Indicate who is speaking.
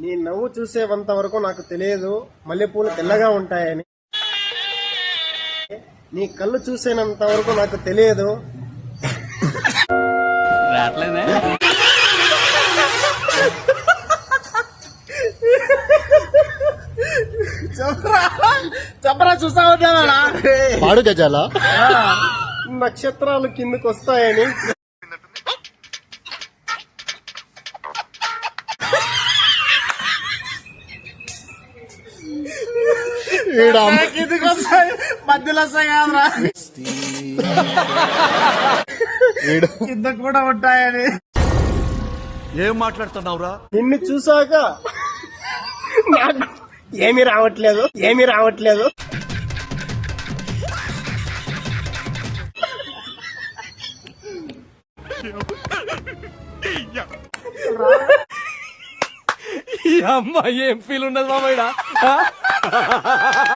Speaker 1: నీ నవ్వు చూసేంత వరకు నాకు తెలియదు మల్లెపూలు తెల్లగా ఉంటాయని. నీ కళ్ళు చూసేంత వరకు నాకు తెలియదు.
Speaker 2: రాట్లేనే
Speaker 1: చెప్పరా చూసా ఉంటాడా
Speaker 3: పాడు గజాల
Speaker 1: నక్షత్రాలు కిందకు వస్తాయని. కిందకు వస్తాయి మధ్యలో వస్తాయి కాదురా కింద కూడా ఉంటాయని.
Speaker 4: ఏం మాట్లాడుతున్నావురా?
Speaker 1: నిన్ను చూసాక నాకు ఏమీ రావట్లేదు.
Speaker 2: ఈ అమ్మాయి ఏం ఫీల్ ఉండదు మామయ్య.